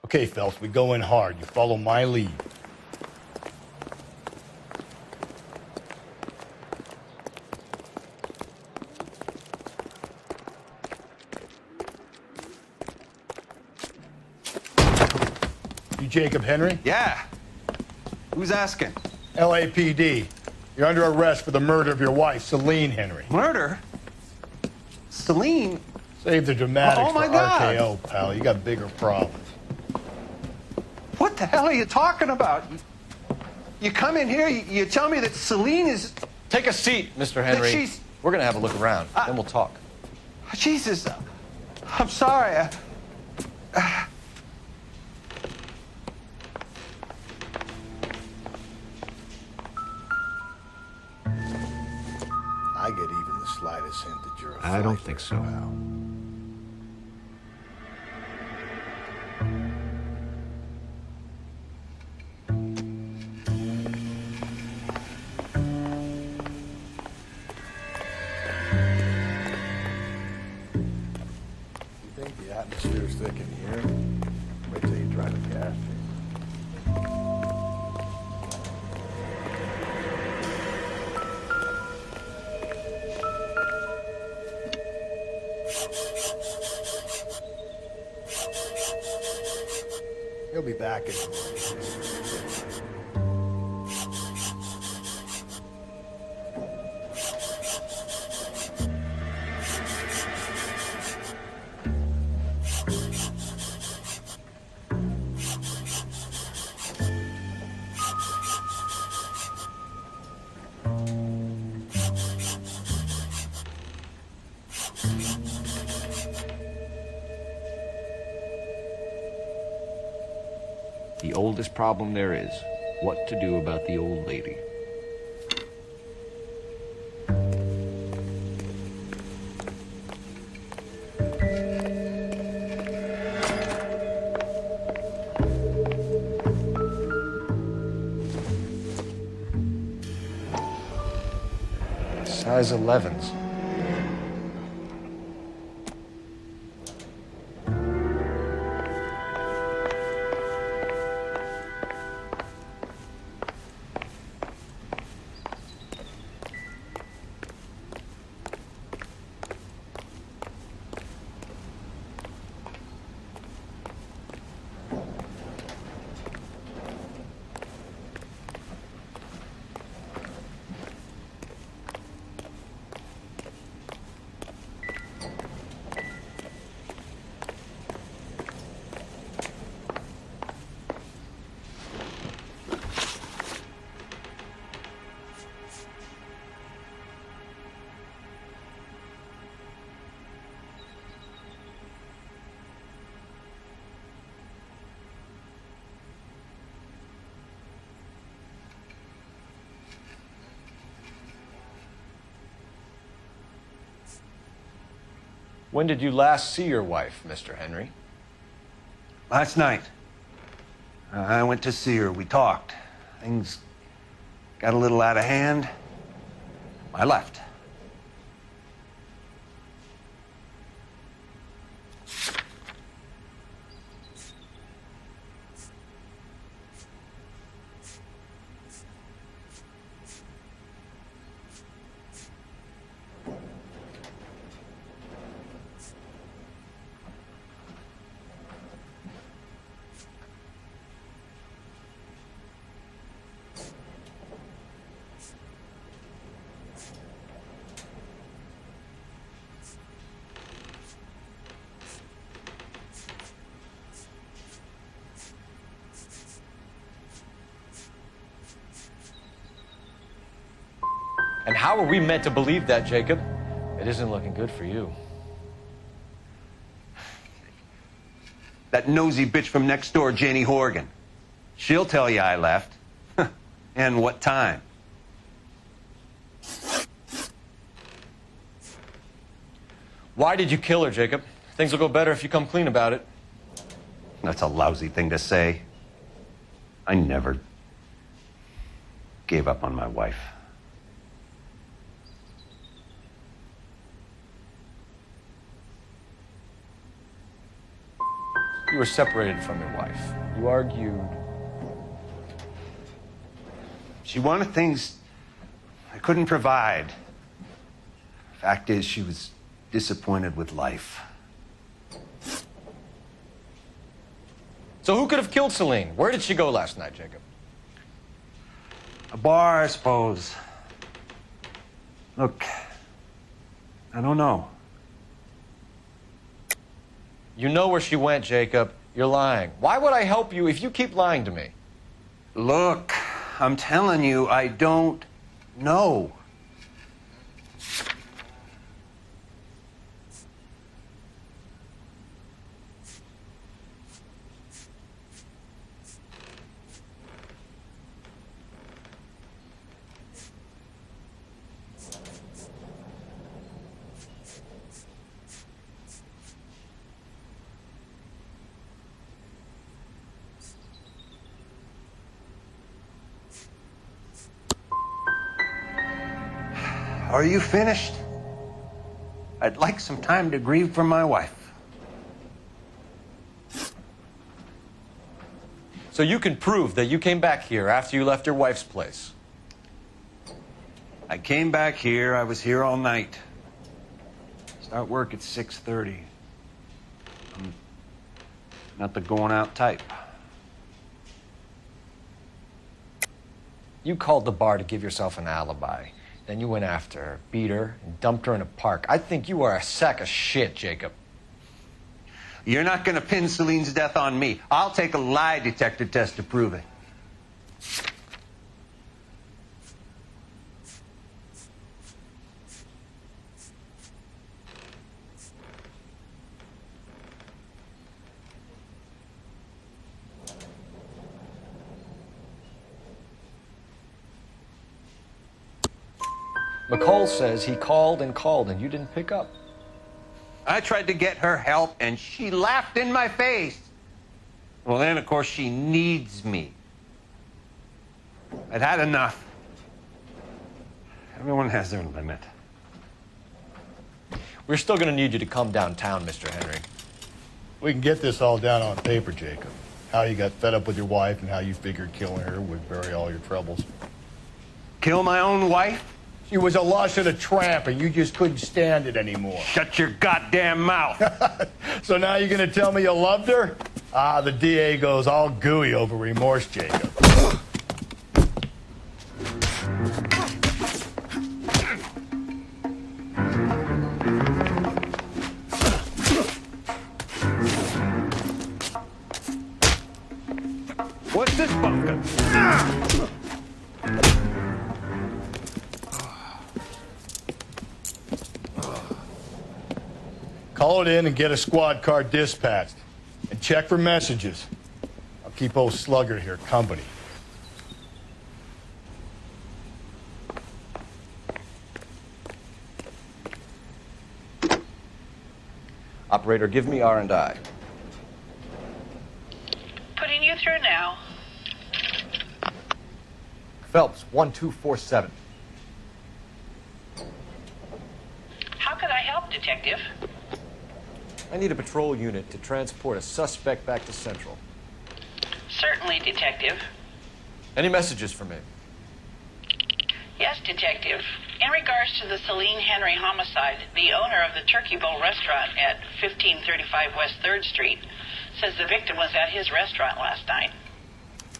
Okay, Phelps, we go in hard. You follow my lead. You Jacob Henry? Yeah. Who's asking? LAPD. You're under arrest for the murder of your wife, Celine Henry. Murder? Celine? Save the dramatics Oh, my for God. RKO, pal. You got bigger problems. What the hell are you talking about? You come in here, you tell me that Celine is... Take a seat, Mr. Henry. she's- We're gonna have a look around, then we'll talk. Jesus, I'm sorry. I get even the slightest hint that you're a I don't think so. pal. You think the atmosphere's thick in here? Wait till you try the gas. He'll be back in a minute. The oldest problem there is, what to do about the old lady. Size 11s. When did you last see your wife, Mr. Henry? Last night, I went to see her. We talked. Things got a little out of hand. I left. And how are we meant to believe that, Jacob? It isn't looking good for you. That nosy bitch from next door, Janie Horgan. She'll tell you I left. And what time. Why did you kill her, Jacob? Things will go better if you come clean about it. That's a lousy thing to say. I never gave up on my wife. You were separated from your wife. You argued. She wanted things I couldn't provide. Fact is, she was disappointed with life. So who could have killed Celine? Where did she go last night, Jacob? A bar, I suppose. Look, I don't know. You know where she went, Jacob. You're lying. Why would I help you if you keep lying to me? Look, I'm telling you, I don't know. Are you finished? I'd like some time to grieve for my wife. So you can prove that you came back here after you left your wife's place. I came back here. I was here all night. Start work at 6:30. I'm not the going out type. You called the bar to give yourself an alibi. Then you went after her, beat her, and dumped her in a park. I think you are a sack of shit, Jacob. You're not going to pin Celine's death on me. I'll take a lie detector test to prove it. McCall says he called and you didn't pick up. I tried to get her help, and she laughed in my face. Well, then, of course, she needs me. I'd had enough. Everyone has their limit. We're still going to need you to come downtown, Mr. Henry. We can get this all down on paper, Jacob. How you got fed up with your wife and how you figured killing her would bury all your troubles. Kill my own wife? She was a lush and a tramp, and you just couldn't stand it anymore. Shut your goddamn mouth. So now you're going to tell me you loved her? Ah, the DA goes all gooey over remorse, Jacob. What's this bunker? Call it in and get a squad car dispatched. And check for messages. I'll keep old Slugger here company. Operator, give me R&I. Putting you through now. Phelps, 1247. How could I help, Detective? I need a patrol unit to transport a suspect back to Central. Certainly, Detective. Any messages for me? Yes, Detective. In regards to the Celine Henry homicide, the owner of the Turkey Bowl restaurant at 1535 West 3rd Street says the victim was at his restaurant last night.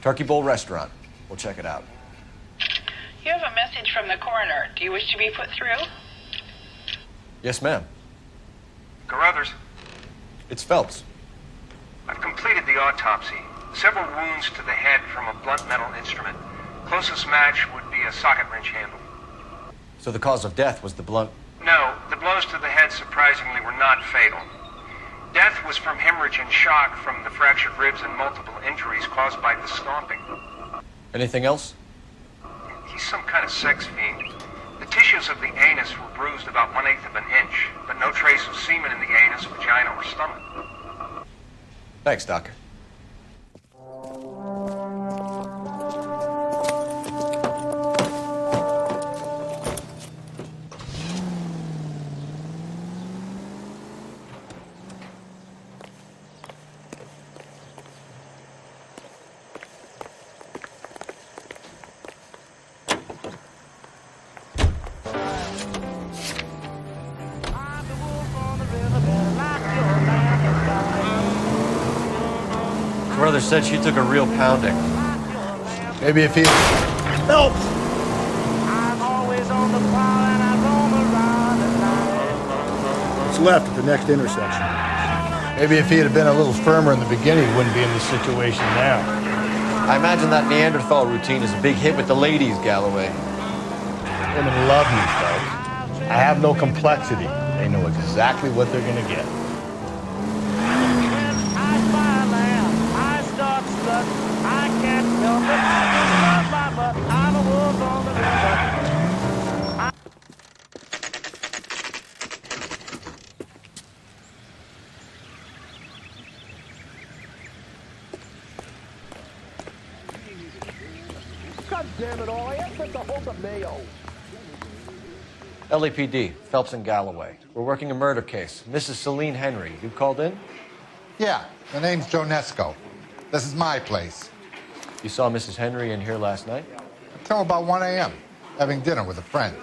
Turkey Bowl Restaurant. We'll check it out. You have a message from the coroner. Do you wish to be put through? Yes, ma'am. Carruthers, It's Phelps. I've completed the autopsy. Several wounds to the head from a blunt metal instrument. Closest match would be a socket wrench handle. So the cause of death was the blunt. No, the blows to the head surprisingly were not fatal. Death was from hemorrhage and shock from the fractured ribs and multiple injuries caused by the stomping. Anything else? He's some kind of sex fiend. The tissues of the anus were bruised about 1/8 of an inch, but no trace of semen in the anus, vagina, or stomach. Thanks, Doc. Brother said she took a real pounding. Maybe if he... Help! It's left at the next intersection. Maybe if he had been a little firmer in the beginning, he wouldn't be in this situation now. I imagine that Neanderthal routine is a big hit with the ladies, Galloway. Women love me, folks. I have no complexity. They know exactly what they're gonna get. God damn it all, I have such a hunk of mayo. LAPD, Phelps and Galloway. We're working a murder case. Mrs. Celine Henry, you called in? Yeah, the name's Jonesco. This is my place. You saw Mrs. Henry in here last night? Until about 1 a.m., having dinner with a friend.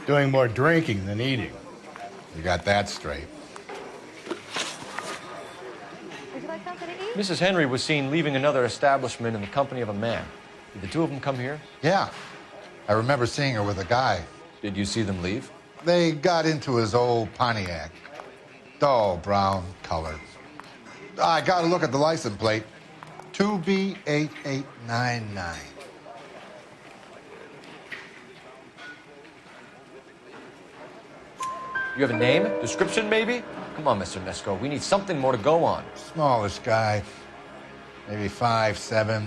Doing more drinking than eating. You got that straight. Would you like something to eat? Mrs. Henry was seen leaving another establishment in the company of a man. Did the two of them come here? Yeah, I remember seeing her with a guy. Did you see them leave? They got into his old Pontiac. Dull brown color. I got to look at the license plate. 2B8899. You have a name? Description, maybe? Come on, Mr. Nesco. We need something more to go on. Smallish guy. Maybe 5'7".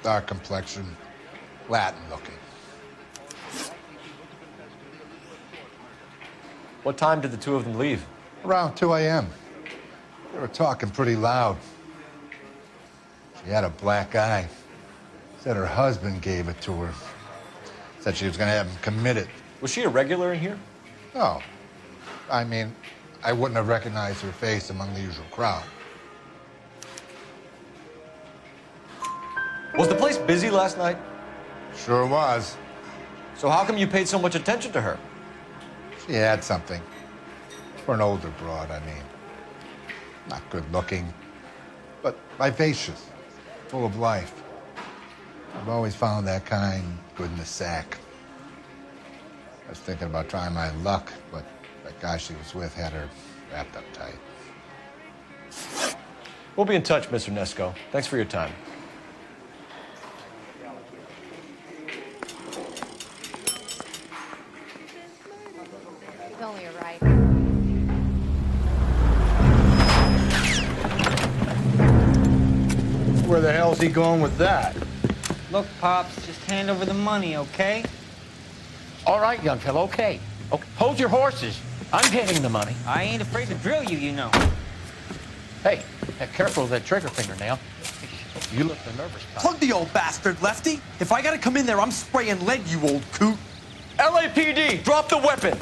Dark complexion. Latin looking. What time did the two of them leave? Around 2 a.m. They were talking pretty loud. She had a black eye. Said her husband gave it to her. Said she was going to have him committed. Was she a regular in here? No. I mean, I wouldn't have recognized her face among the usual crowd. Was the place busy last night? Sure was. So how come you paid so much attention to her? She had something. For an older broad, I mean. Not good looking, but vivacious, full of life. I've always found that kind good in the sack. I was thinking about trying my luck, but that guy she was with had her wrapped up tight. We'll be in touch, Mr. Nesco. Thanks for your time. He's only a right. Where the hell's he going with that? Look, Pops, just hand over the money, okay? All right, young fellow, okay. Hold your horses. I'm getting the money. I ain't afraid to drill you, you know. Hey, careful with that trigger finger now. You look the nervous type. Plug the old bastard, Lefty. If I gotta come in there, I'm spraying lead, you old coot. LAPD, drop the weapon!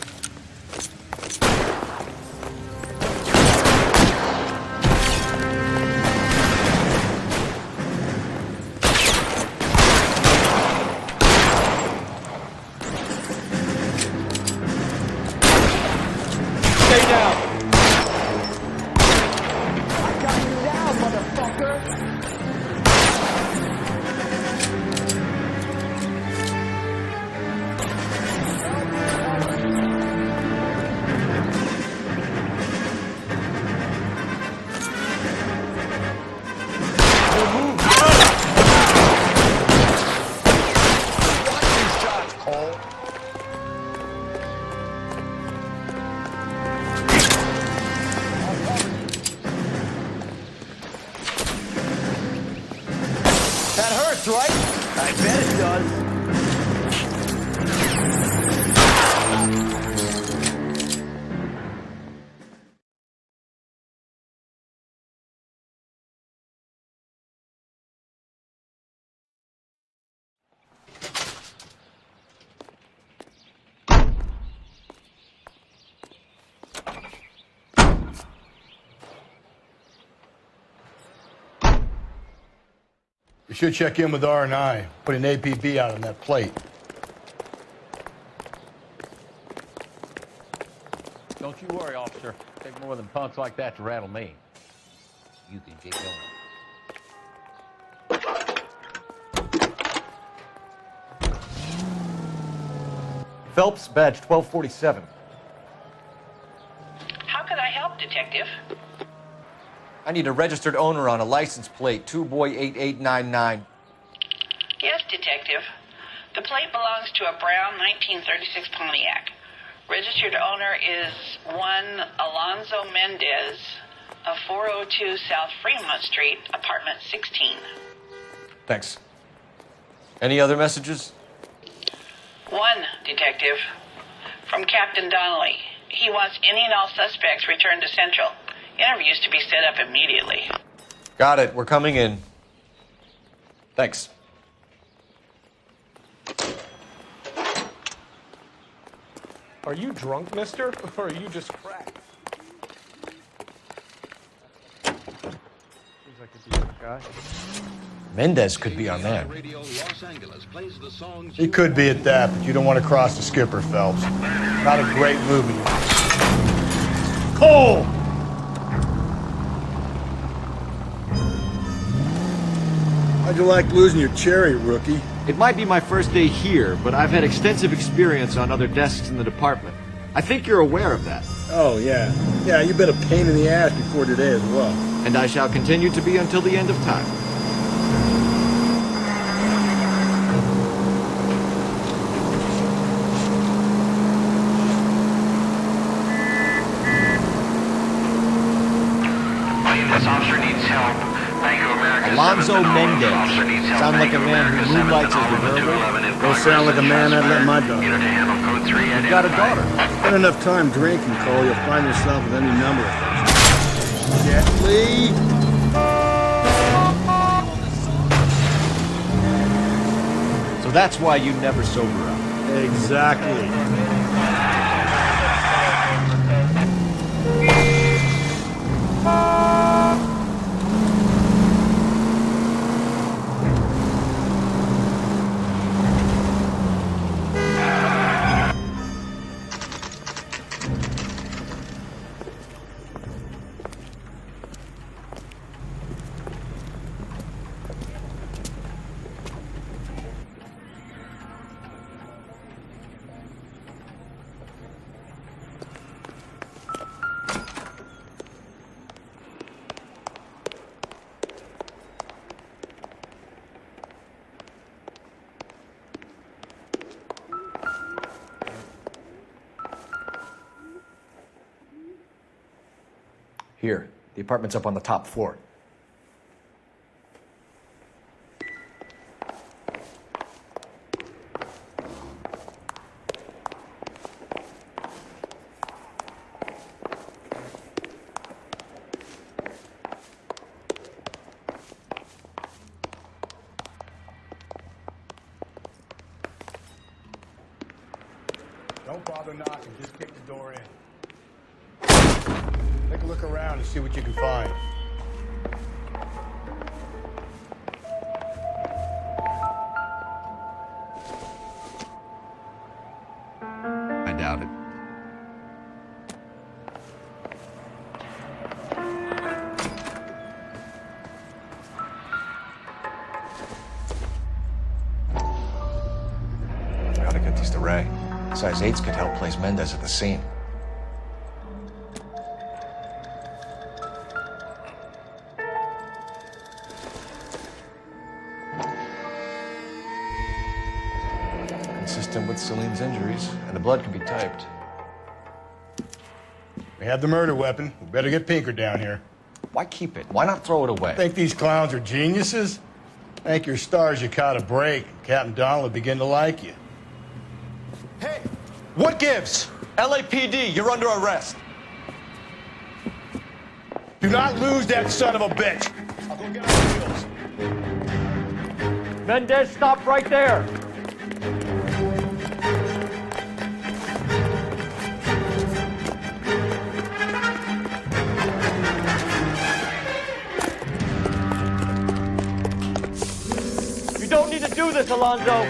Stay down! I got you down, motherfucker! That hurts, right? I bet it does. You should check in with R&I. Put an APB out on that plate. Don't you worry, officer. Take more than punks like that to rattle me. You can get going. Phelps, badge 1247. How could I help, Detective? I need a registered owner on a license plate, 2boy8899. Yes, Detective. The plate belongs to a brown 1936 Pontiac. Registered owner is one Alonzo Mendez of 402 South Fremont Street, apartment 16. Thanks. Any other messages? One, Detective. From Captain Donnelly. He wants any and all suspects returned to Central. Interviews to be set up immediately. Got it. We're coming in. Thanks. Are you drunk, mister? Or are you just cracked? Seems like a decent guy. Mendez could be our man. He could be at that, but you don't want to cross the skipper, Phelps. Not a great movie. Cole! How'd you like losing your cherry, rookie? It might be my first day here, but I've had extensive experience on other desks in the department. I think you're aware of that. Oh, yeah. Yeah, you've been a pain in the ass before today as well. And I shall continue to be until the end of time. This officer needs help. Bank of America. Alonzo Mendez. Sound like a man who moonlights as the burglar? Don't sound like a man I'd let my daughter. You've got a daughter. Spend enough time drinking, Cole, you'll find yourself with any number of things. Gently. So that's why you never sober up. Exactly. Here, the apartment's up on the top floor. Don't bother knocking, just kick the door in. Take a look around and see what you can find. I doubt it. I gotta get these to Ray. Size 8s could help place Mendez at the scene. Consistent with Celine's injuries, and the blood can be typed. We have the murder weapon. We better get Pinker down here. Why keep it? Why not throw it away? Think these clowns are geniuses? Thank your stars you caught a break. Captain Donald will begin to like you. Hey, what gives? LAPD, you're under arrest. Do not lose that son of a bitch. I'll go get our wheels. Mendez, stop right there! You don't need to do this, Alonzo!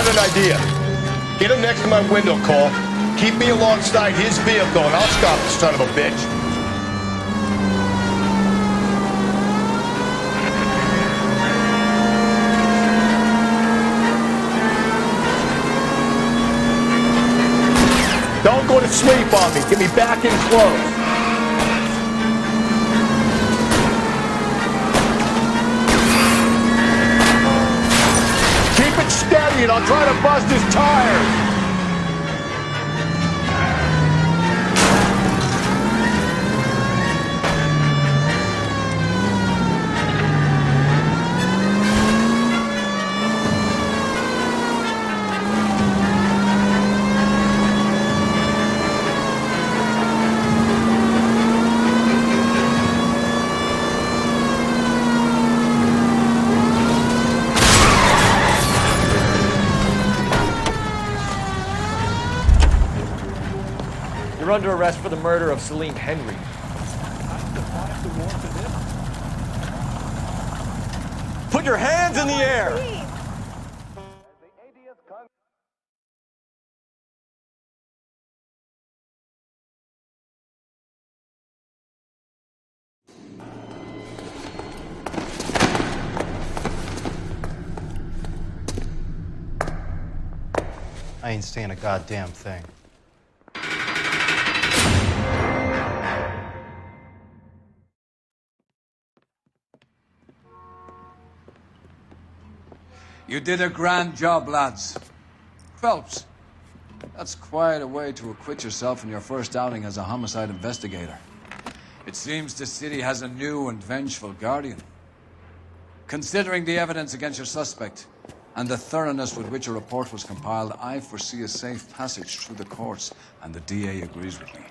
got an idea. Get him next to my window, Cole. Keep me alongside his vehicle, and I'll stop the son of a bitch. Don't go to sleep on me. Get me back in close. Keep it steady, and I'll try to bust his tires. You're under arrest for the murder of Celine Henry. Put your hands in the air! I ain't saying a goddamn thing. You did a grand job, lads. Phelps, that's quite a way to acquit yourself in your first outing as a homicide investigator. It seems the city has a new and vengeful guardian. Considering the evidence against your suspect and the thoroughness with which a report was compiled, I foresee a safe passage through the courts, and the DA agrees with me.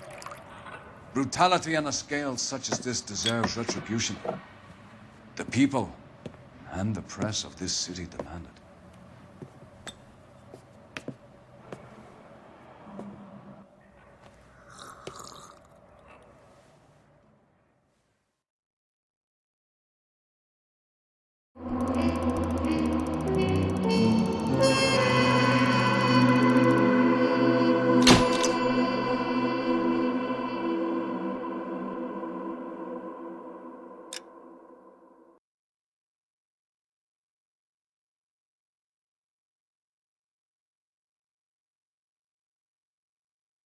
Brutality on a scale such as this deserves retribution. The people and the press of this city demand it.